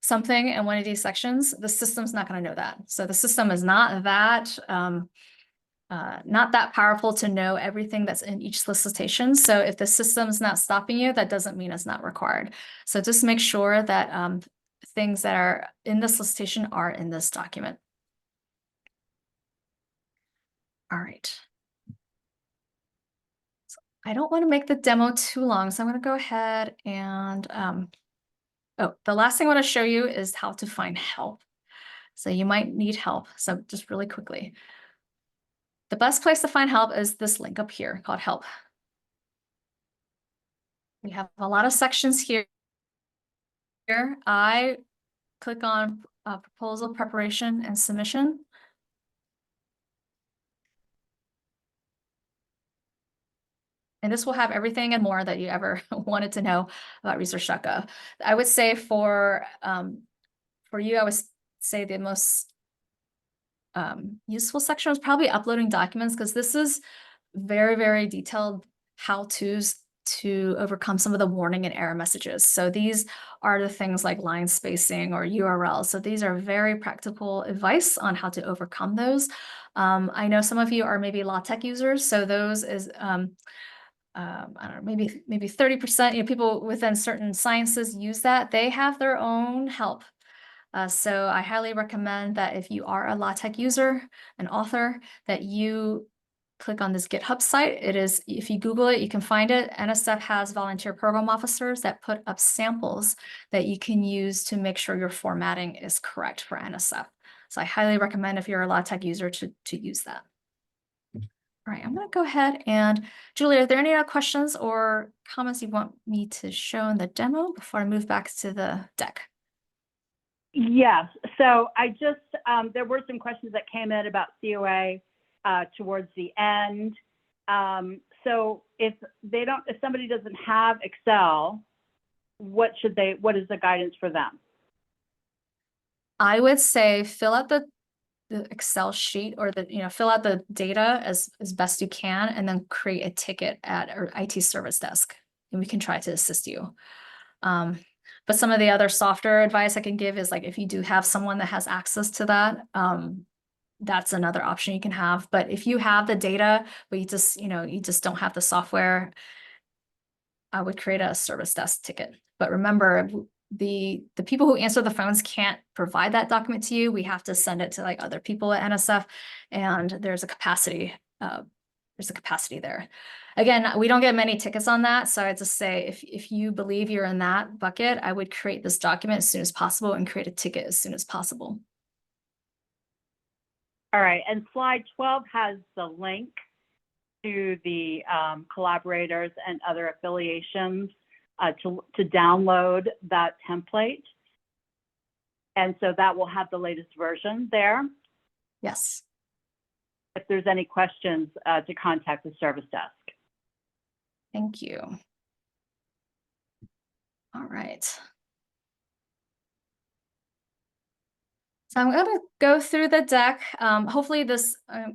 something in one of these sections, the system's not going to know that. So the system is not that powerful to know everything that's in each solicitation. So if the system's not stopping you, that doesn't mean it's not required. So just make sure that things that are in the solicitation are in this document. All right. So I don't want to make the demo too long, so I'm going to go ahead and, the last thing I want to show you is how to find help. So you might need help. So just really quickly. The best place to find help is this link up here called Help. We have a lot of sections here. I click on proposal preparation and submission. And this will have everything and more that you ever wanted to know about Research.gov. I would say for you, I would say the most useful section is probably uploading documents, because this is very, very detailed how-tos to overcome some of the warning and error messages. So these are the things like line spacing or URLs. So these are very practical advice on how to overcome those. I know some of you are maybe LaTeX users, so those is I don't know, maybe 30%, people within certain sciences use that. They have their own help. So I highly recommend that if you are a LaTeX user, an author, that you click on this GitHub site. It is, if you Google it, you can find it. NSF has volunteer program officers that put up samples that you can use to make sure your formatting is correct for NSF. So I highly recommend, if you're a LaTeX user, to use that. All right, I'm going to go ahead and, Julie, are there any other questions or comments you want me to show in the demo before I move back to the deck? Yes. So I just, there were some questions that came in about COA towards the end. So if somebody doesn't have Excel, what is the guidance for them? I would say fill out the the Excel sheet or fill out the data as best you can, and then create a ticket at our IT service desk, and we can try to assist you. But some of the other softer advice I can give is like, if you do have someone that has access to that, that's another option you can have. But if you have the data, but you just don't have the software, I would create a service desk ticket. But remember, the people who answer the phones can't provide that document to you. We have to send it to like other people at NSF, and there's a capacity there. Again, we don't get many tickets on that, so I'd just say if you believe you're in that bucket, I would create this document as soon as possible and create a ticket as soon as possible. All right, and slide 12 has the link to the collaborators and other affiliations to download that template. And so that will have the latest version there. Yes. If there's any questions, to contact the service desk. Thank you. All right. So I'm going to go through the deck. Hopefully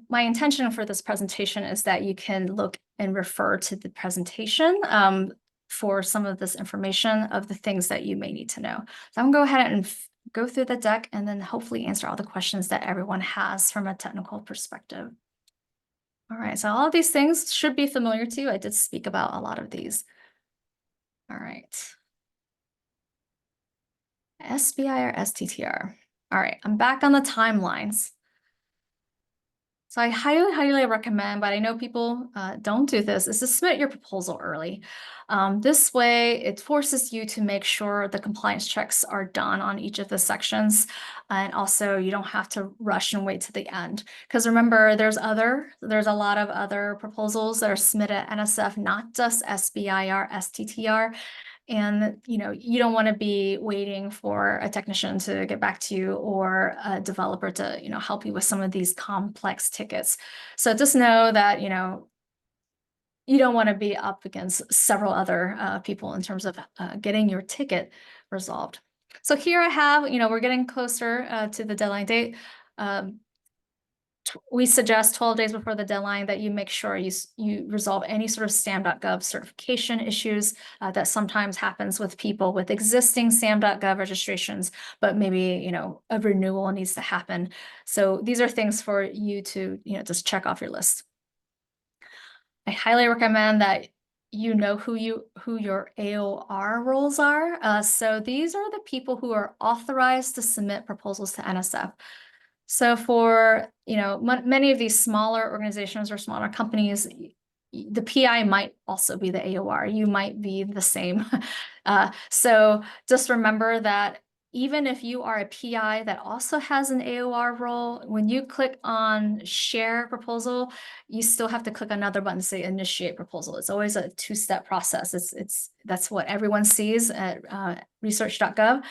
my intention for this presentation is that you can look and refer to the presentation for some of this information of the things that you may need to know. So I'm going to go ahead and go through the deck and then hopefully answer all the questions that everyone has from a technical perspective. All right, so all of these things should be familiar to you. I did speak about a lot of these. All right. SBIR, STTR. All right, I'm back on the timelines. So I highly recommend, but I know people don't do this, is to submit your proposal early. This way, it forces you to make sure the compliance checks are done on each of the sections. And also, you don't have to rush and wait to the end. Because remember, there's a lot of other proposals that are submitted at NSF, not just SBIR, STTR. And you don't want to be waiting for a technician to get back to you or a developer to help you with some of these complex tickets. So just know that you don't want to be up against several other people in terms of getting your ticket resolved. So here I have, we're getting closer to the deadline date. We suggest 12 days before the deadline that you make sure you resolve any sort of SAM.gov certification issues that sometimes happens with people with existing SAM.gov registrations, but maybe, a renewal needs to happen. So these are things for you to, just check off your list. I highly recommend that you know who your AOR roles are. So these are the people who are authorized to submit proposals to NSF. So for, many of these smaller organizations or smaller companies, the PI might also be the AOR. You might be the same. So just remember that even if you are a PI that also has an AOR role, when you click on share proposal, you still have to click another button to say initiate proposal. It's always a two-step process. That's what everyone sees at Research.gov.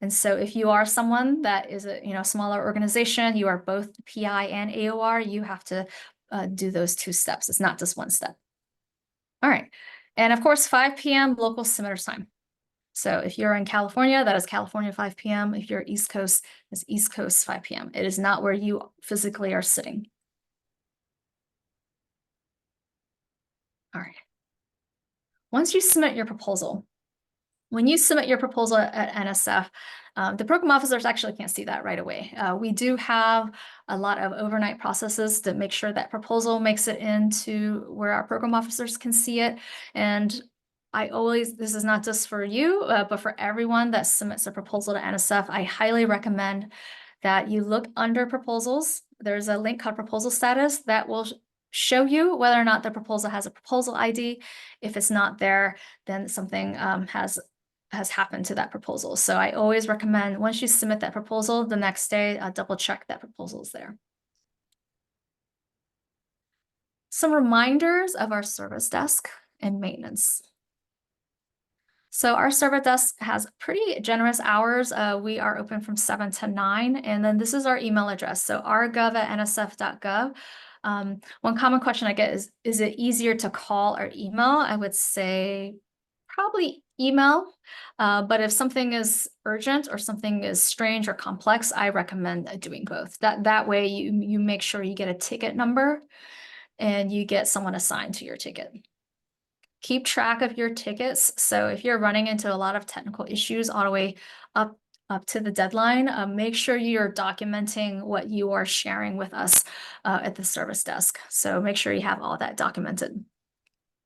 And so if you are someone that is a smaller organization, you are both PI and AOR, you have to do those two steps. It's not just one step. All right. And of course, 5 p.m. local submitters time. So if you're in California, that is California 5 p.m. If you're East Coast, it's East Coast 5 p.m. It is not where you physically are sitting. All right. Once you submit your proposal, when you submit your proposal at NSF, the program officers actually can't see that right away. We do have a lot of overnight processes to make sure that proposal makes it into where our program officers can see it. And this is not just for you, but for everyone that submits a proposal to NSF, I highly recommend that you look under proposals. There's a link called proposal status that will show you whether or not the proposal has a proposal ID. If it's not there, then something has happened to that proposal. So I always recommend once you submit that proposal, the next day, double check that proposal is there. Some reminders of our service desk and maintenance. So our service desk has pretty generous hours. We are open from 7 to 9, and then this is our email address. So rgov@nsf.gov. One common question I get is it easier to call or email? I would say probably email. But if something is urgent or something is strange or complex, I recommend doing both. That way you make sure you get a ticket number and you get someone assigned to your ticket. Keep track of your tickets. So if you're running into a lot of technical issues all the way up to the deadline, make sure you're documenting what you are sharing with us at the service desk. So make sure you have all that documented.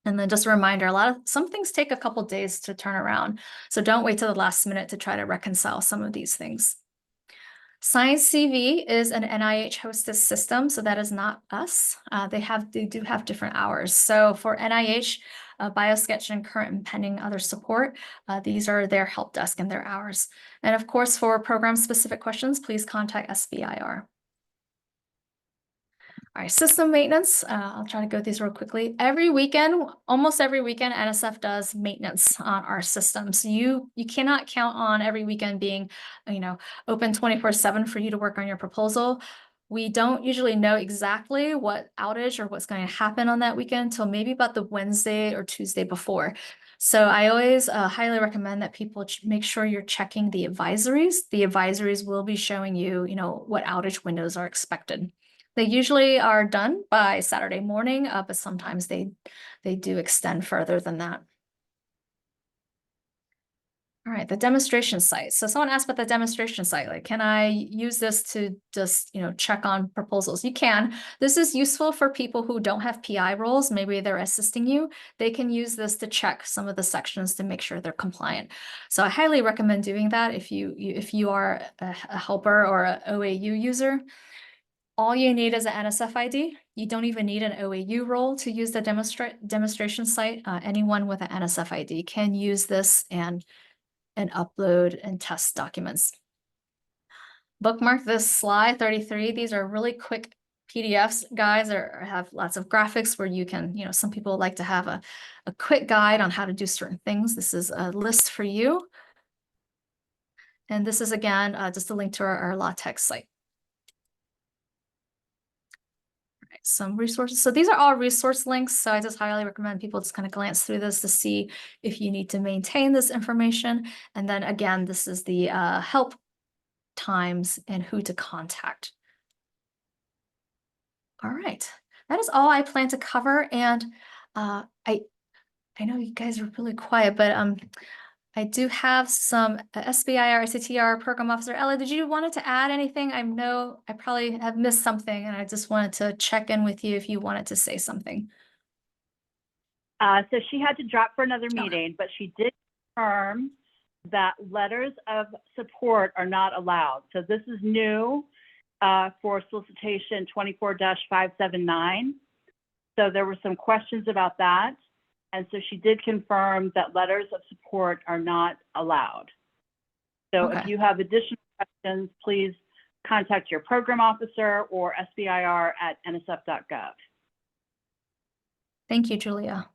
And then just a reminder, some things take a couple days to turn around. So don't wait till the last minute to try to reconcile some of these things. Science CV is an NIH hosted system, so that is not us. They do have different hours. So for NIH, BioSketch and current and pending other support, these are their help desk and their hours. And of course, for program specific questions, please contact SBIR. All right, system maintenance. I'll try to go through these real quickly. Almost every weekend, NSF does maintenance on our systems. You cannot count on every weekend being, open 24/7 for you to work on your proposal. We don't usually know exactly what outage or what's going to happen on that weekend until maybe about the Wednesday or Tuesday before. So I always highly recommend that people make sure you're checking the advisories. The advisories will be showing you, what outage windows are expected. They usually are done by Saturday morning, but sometimes they do extend further than that. All right, the demonstration site. So someone asked about the demonstration site, like, can I use this to just, check on proposals? You can. This is useful for people who don't have PI roles. Maybe they're assisting you. They can use this to check some of the sections to make sure they're compliant. So I highly recommend doing that if you are a helper or an OAU user. All you need is an NSF ID. You don't even need an OAU role to use the demonstration site. Anyone with an NSF ID can use this and upload and test documents. Bookmark this slide 33. These are really quick PDFs, guys, or have lots of graphics where you can, some people like to have a quick guide on how to do certain things. This is a list for you. And this is, again, just a link to our LaTeX site. Some resources. So these are all resource links. So I just highly recommend people just kind of glance through this to see if you need to maintain this information. And then again, this is the help times and who to contact. All right, that is all I plan to cover. And I know you guys are really quiet, but I do have some SBIR, STTR program officer. Ella, did you wanted to add anything? I know I probably have missed something, and I just wanted to check in with you if you wanted to say something. So she had to drop for another meeting, but she did confirm that letters of support are not allowed. So this is new for solicitation 24-579. So there were some questions about that. And so she did confirm that letters of support are not allowed. So Okay. if you have additional questions, please contact your program officer or SBIR at NSF.gov. Thank you, Julia.